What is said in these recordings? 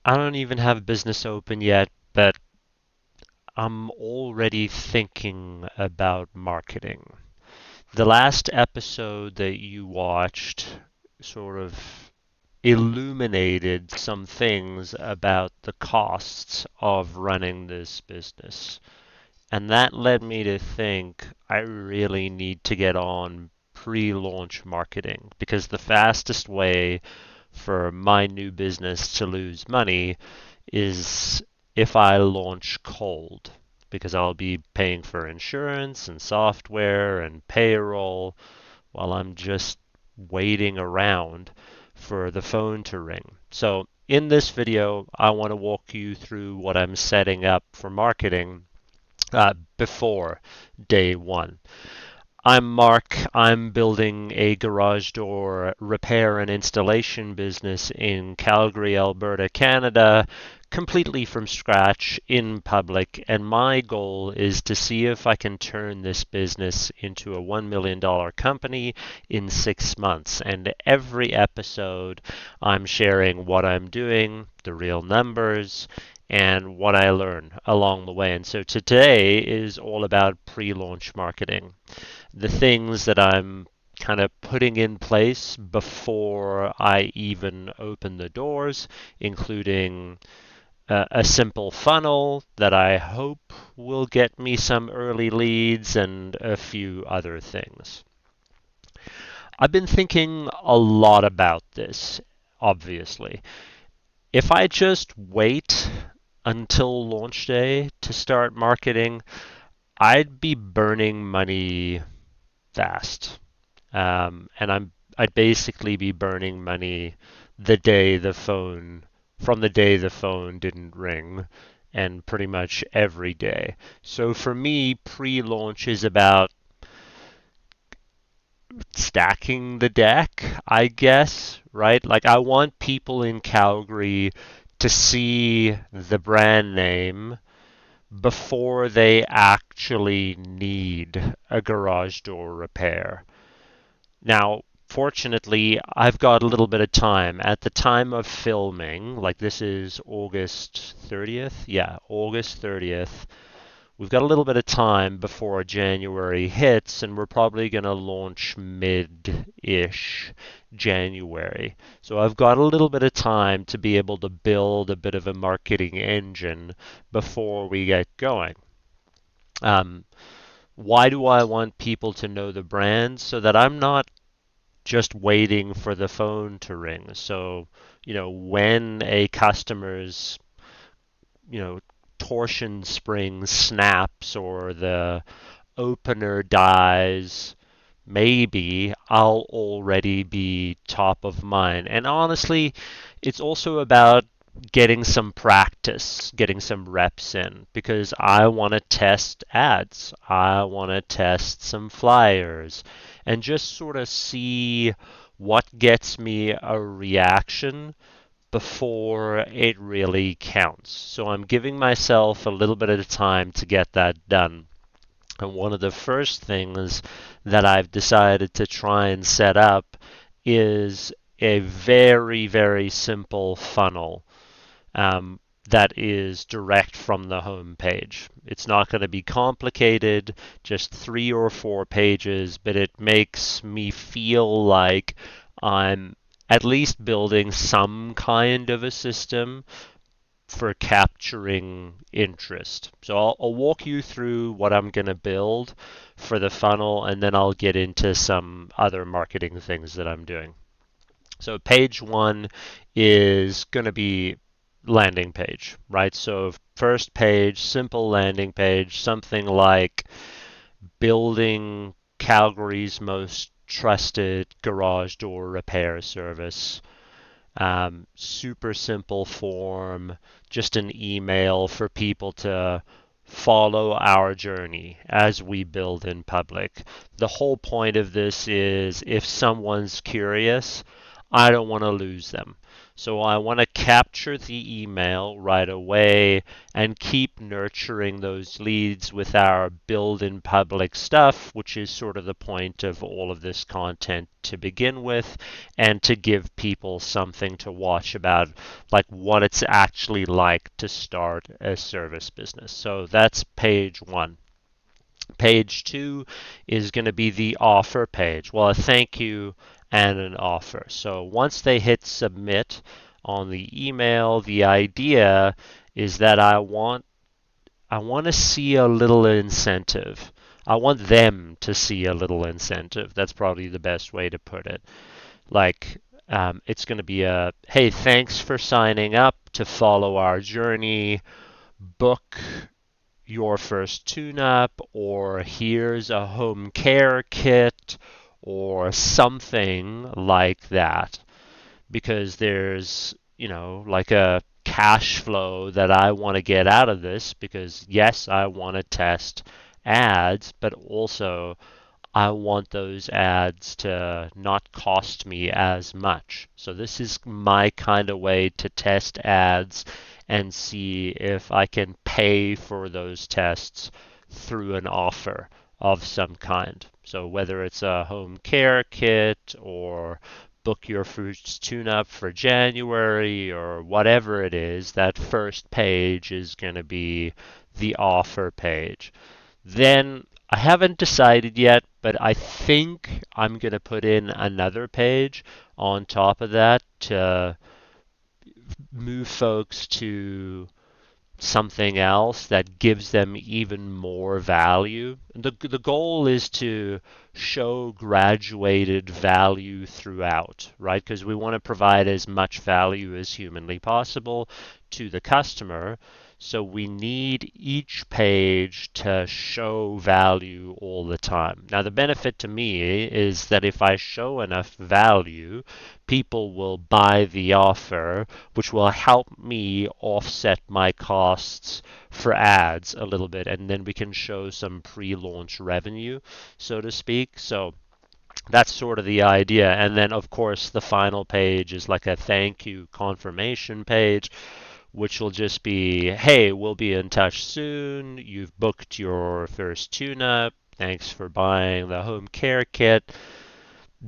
I don't even have a business open yet, but I'm already thinking about marketing. The last episode that you watched sort of illuminated some things about the costs of running this business. And that led me to think I really need to get on pre-launch marketing because the fastest way for my new business to lose money is if I launch cold because I'll be paying for insurance and software and payroll while I'm just waiting around for the phone to ring. So in this video, I want to walk you through what I'm setting up for marketing before day one. I'm Mark. I'm building a garage door repair and installation business in Calgary, Alberta, Canada, completely from scratch in public. And my goal is to see if I can turn this business into a $1 million company in 6 months. And every episode, I'm sharing what I'm doing, the real numbers, and what I learn along the way. And so today is all about pre launch marketing, the things that I'm kind of putting in place before I even open the doors, including a simple funnel that I hope will get me some early leads and a few other things. I've been thinking a lot about this, obviously. If I just wait until launch day to start marketing, I'd be burning money fast. And I'd basically be burning money the day the phone from the day the phone didn't ring and pretty much every day. So for me, pre-launch is about stacking the deck, I guess, right? Like I want people in Calgary to see the brand name before they actually need a garage door repair. Now, fortunately, I've got a little bit of time. At the time of filming, like this is August 30th? Yeah, August 30th. We've got a little bit of time before January hits, and we're probably going to launch mid-ish January. So I've got a little bit of time to be able to build a bit of a marketing engine before we get going. Um, why do I want people to know the brand? So that I'm not just waiting for the phone to ring. So, when a customer's, you know, torsion spring snaps or the opener dies, maybe I'll already be top of mind. And honestly, it's also about getting some practice, getting some reps in, because I want to test ads. I want to test some flyers and just sort of see what gets me a reaction before it really counts. So I'm giving myself a little bit of time to get that done. And one of the first things that I've decided to try and set up is a very, very simple funnel um, that is direct from the home page. It's not going to be complicated, just 3 or 4 pages, but it makes me feel like I'm at least building some kind of a system for capturing interest. So I'll walk you through what I'm going to build for the funnel, and then I'll get into some other marketing things that I'm doing. So page one is going to be landing page, right? So first page, simple landing page, something like building Calgary's most trusted garage door repair service. Super simple form, just an email for people to follow our journey as we build in public. The whole point of this is if someone's curious, I don't want to lose them. So I want to capture the email right away and keep nurturing those leads with our build in public stuff, which is sort of the point of all of this content to begin with, and to give people something to watch about, like what it's actually like to start a service business. So that's page one. Page two is going to be the offer page. Well, a thank you and an offer. So once they hit submit on the email, the idea is that I want to see a little incentive. I want them to see a little incentive. That's probably the best way to put it. Like, it's going to be a, hey, thanks for signing up to follow our journey. Book your first tune-up, or here's a home care kit, or something like that. Because there's, like a cash flow that I want to get out of this, because yes, I want to test ads, but also I want those ads to not cost me as much. So this is my kind of way to test ads and see if I can pay for those tests through an offer of some kind. So whether it's a home care kit or book your first tune-up for January or whatever it is, that first page is going to be the offer page. Then I haven't decided yet, but I think I'm going to put in another page on top of that to move folks to something else that gives them even more value. The goal is to show graduated value throughout, right? Because we want to provide as much value as humanly possible to the customer. So we need each page to show value all the time. Now, the benefit to me is that if I show enough value, people will buy the offer, which will help me offset my costs for ads a little bit, and then we can show some pre-launch revenue, so to speak. So that's sort of the idea. And then, of course, the final page is like a thank you confirmation page, which will just be, hey, we'll be in touch soon. You've booked your first tune-up. Thanks for buying the home care kit.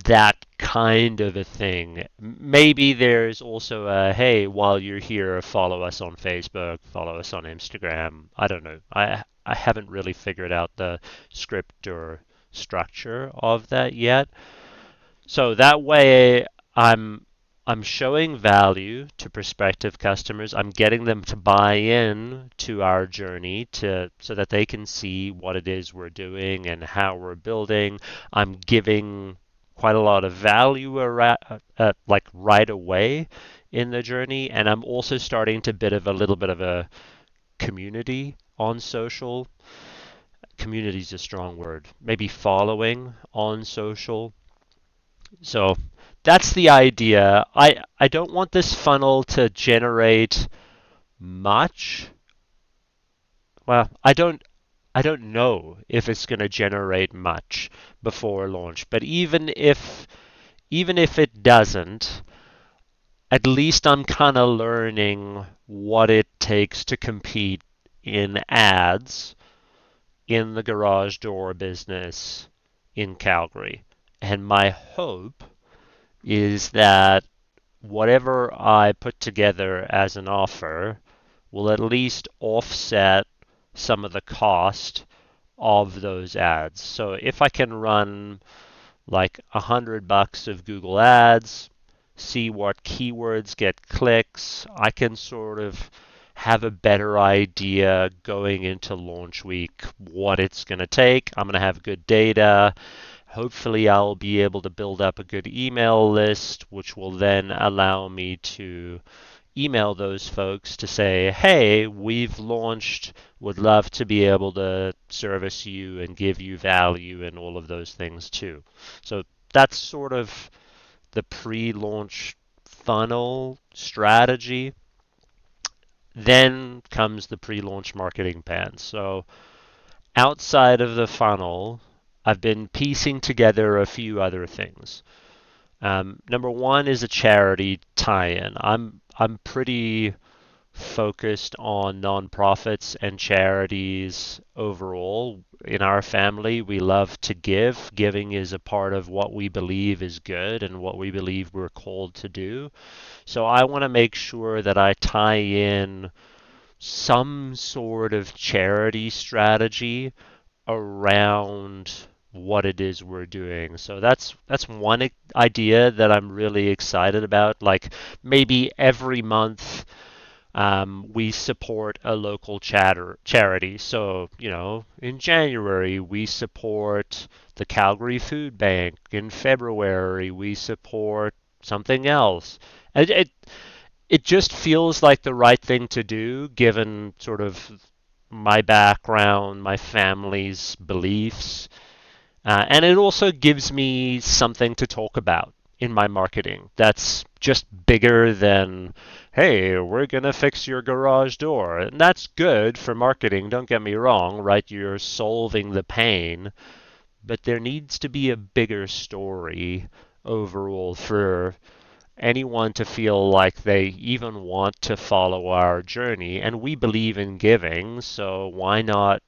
That kind of a thing. Maybe there's also a, hey, while you're here, follow us on Facebook, follow us on Instagram. I don't know. I haven't really figured out the script or structure of that yet. So that way I'm showing value to prospective customers. I'm getting them to buy in to our journey to so that they can see what it is we're doing and how we're building. I'm giving quite a lot of value like right away in the journey, and I'm also starting to bit of a little bit of a community on social. Community is a strong word. Maybe following on social. So that's the idea. I don't want this funnel to generate much. Well, I don't know if it's going to generate much before launch, but even if it doesn't, at least I'm kind of learning what it takes to compete in ads in the garage door business in Calgary. And my hope is that whatever I put together as an offer will at least offset some of the cost of those ads. So if I can run like $100 of Google Ads, see what keywords get clicks, I can sort of have a better idea going into launch week what it's going to take. I'm going to have good data. Hopefully, I'll be able to build up a good email list, which will then allow me to email those folks to say, hey, we've launched, would love to be able to service you and give you value and all of those things too. So that's sort of the pre-launch funnel strategy. Then comes the pre-launch marketing plan. So outside of the funnel, I've been piecing together a few other things. Number one is a charity tie-in. I'm pretty focused on nonprofits and charities overall. In our family, we love to give. Giving is a part of what we believe is good and what we believe we're called to do. So I want to make sure that I tie in some sort of charity strategy around what it is we're doing. So that's one idea that I'm really excited about. Like maybe every month we support a local charity. So, in January, we support the Calgary Food Bank. In February, we support something else. It just feels like the right thing to do given sort of my background, my family's beliefs, and it also gives me something to talk about in my marketing that's just bigger than, hey, we're going to fix your garage door. And that's good for marketing, don't get me wrong, right? You're solving the pain, but there needs to be a bigger story overall for anyone to feel like they even want to follow our journey. And we believe in giving, so why not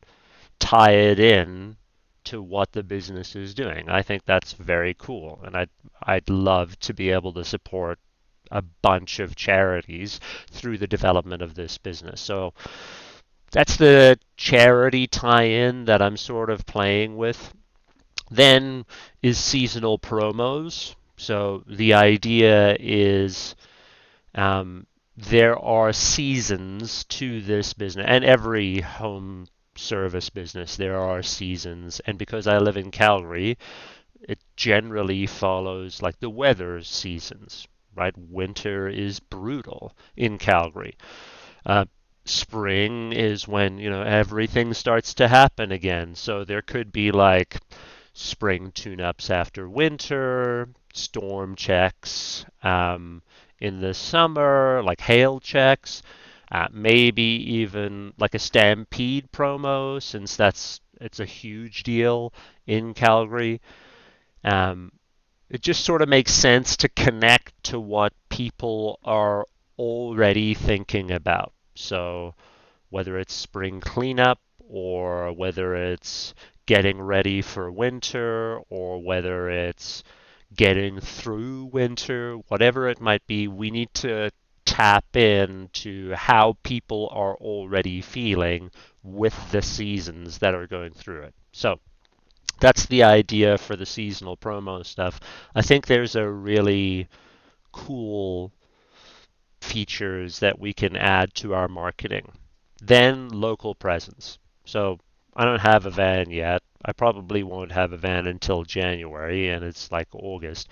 tie it in to what the business is doing? I think that's very cool, and I'd love to be able to support a bunch of charities through the development of this business. So that's the charity tie-in that I'm sort of playing with. Then is seasonal promos. So the idea is there are seasons to this business, and every home service business, there are seasons. And because I live in Calgary, it generally follows like the weather seasons, right? Winter is brutal in Calgary. Uh, Spring is when, everything starts to happen again. So there could be like spring tune-ups after winter, storm checks in the summer, like hail checks, maybe even like a Stampede promo, since it's a huge deal in Calgary. Um, it just sort of makes sense to connect to what people are already thinking about. So whether it's spring cleanup or whether it's getting ready for winter or whether it's getting through winter, whatever it might be, we need to tap into how people are already feeling with the seasons that are going through it. So that's the idea for the seasonal promo stuff. I think there's a really cool features that we can add to our marketing. Then local presence. So I don't have a van yet. I probably won't have a van until January, and it's like August.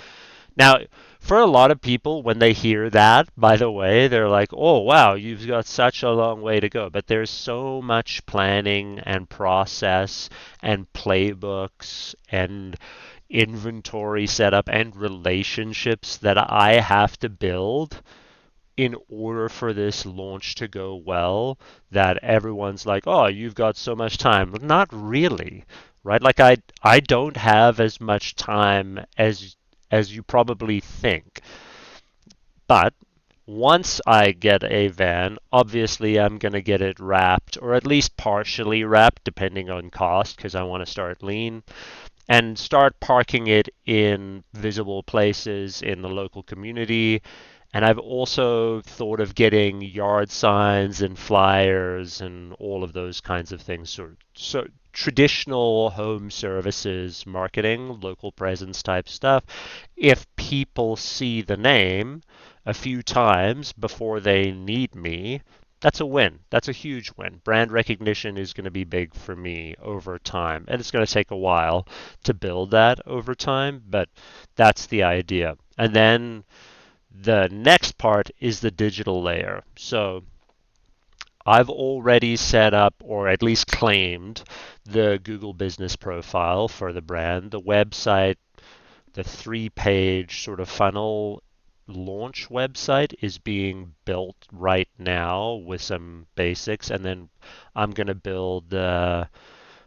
Now, for a lot of people, when they hear that, by the way, they're like, oh, wow, you've got such a long way to go. But there's so much planning and process and playbooks and inventory setup and relationships that I have to build in order for this launch to go well, that everyone's like, oh, you've got so much time. Not really, right? Like I don't have as much time as you probably think. But once I get a van, obviously I'm going to get it wrapped, or at least partially wrapped, depending on cost, because I want to start lean, and start parking it in visible places in the local community. And I've also thought of getting yard signs and flyers and all of those kinds of things. So traditional home services marketing, local presence type stuff. If people see the name a few times before they need me, that's a win. That's a huge win. Brand recognition is going to be big for me over time. And it's going to take a while to build that over time, but that's the idea. And then the next part is the digital layer. So I've already set up, or at least claimed, the Google Business Profile for the brand, the website, the 3-page sort of funnel launch website is being built right now with some basics, and then I'm going to build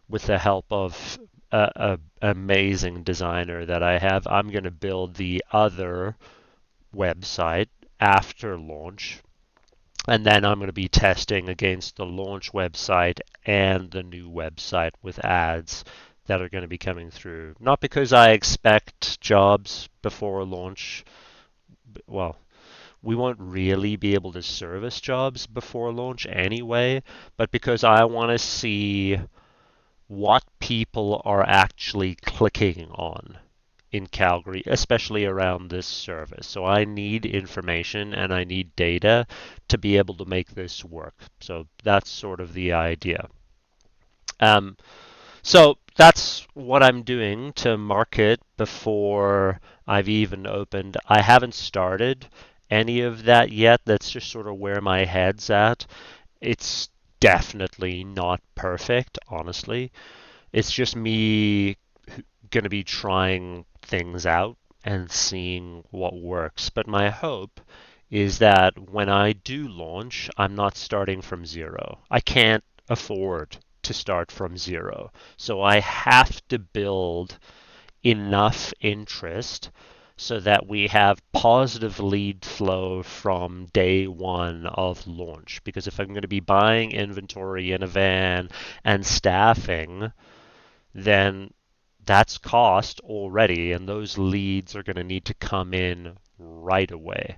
with the help of a amazing designer that I have. I'm going to build the other website after launch, and then I'm going to be testing against the launch website and the new website with ads that are going to be coming through. Not because I expect jobs before launch. Well, we won't really be able to service jobs before launch anyway, but because I want to see what people are actually clicking on in Calgary, especially around this service. So I need information and I need data to be able to make this work. So that's sort of the idea. Um, so that's what I'm doing to market before I've even opened. I haven't started any of that yet. That's just sort of where my head's at. It's definitely not perfect, honestly. It's just me going to be trying things out and seeing what works. But my hope is that when I do launch, I'm not starting from zero. I can't afford to start from zero. So I have to build enough interest so that we have positive lead flow from day one of launch. Because if I'm going to be buying inventory in a van and staffing, then that's cost already, and those leads are going to need to come in right away.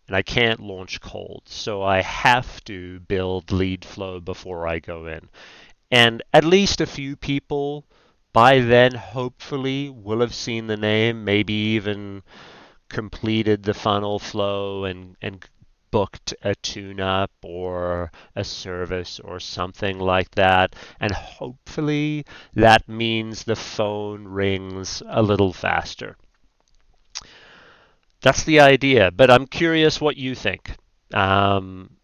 And I can't launch cold, so I have to build lead flow before I go in. And at least a few people by then hopefully will have seen the name, maybe even completed the funnel flow and booked a tune-up or a service or something like that. And hopefully that means the phone rings a little faster. That's the idea, but I'm curious what you think. Um,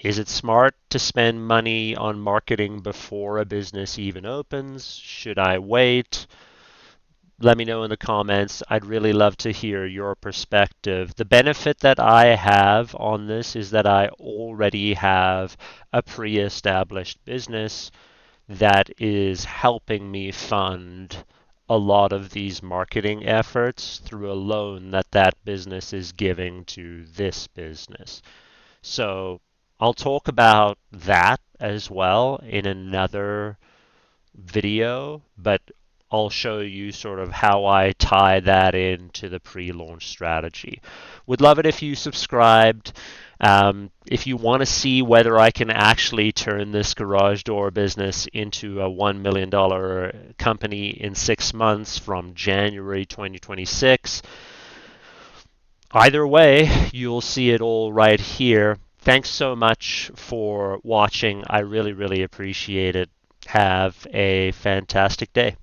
is it smart to spend money on marketing before a business even opens? Should I wait? Let me know in the comments. I'd really love to hear your perspective. The benefit that I have on this is that I already have a pre-established business that is helping me fund a lot of these marketing efforts through a loan that that business is giving to this business. So I'll talk about that as well in another video, but I'll show you sort of how I tie that into the pre-launch strategy. Would love it if you subscribed. If you want to see whether I can actually turn this garage door business into a $1 million company in 6 months from January 2026, either way, you'll see it all right here. Thanks so much for watching. I really, really appreciate it. Have a fantastic day.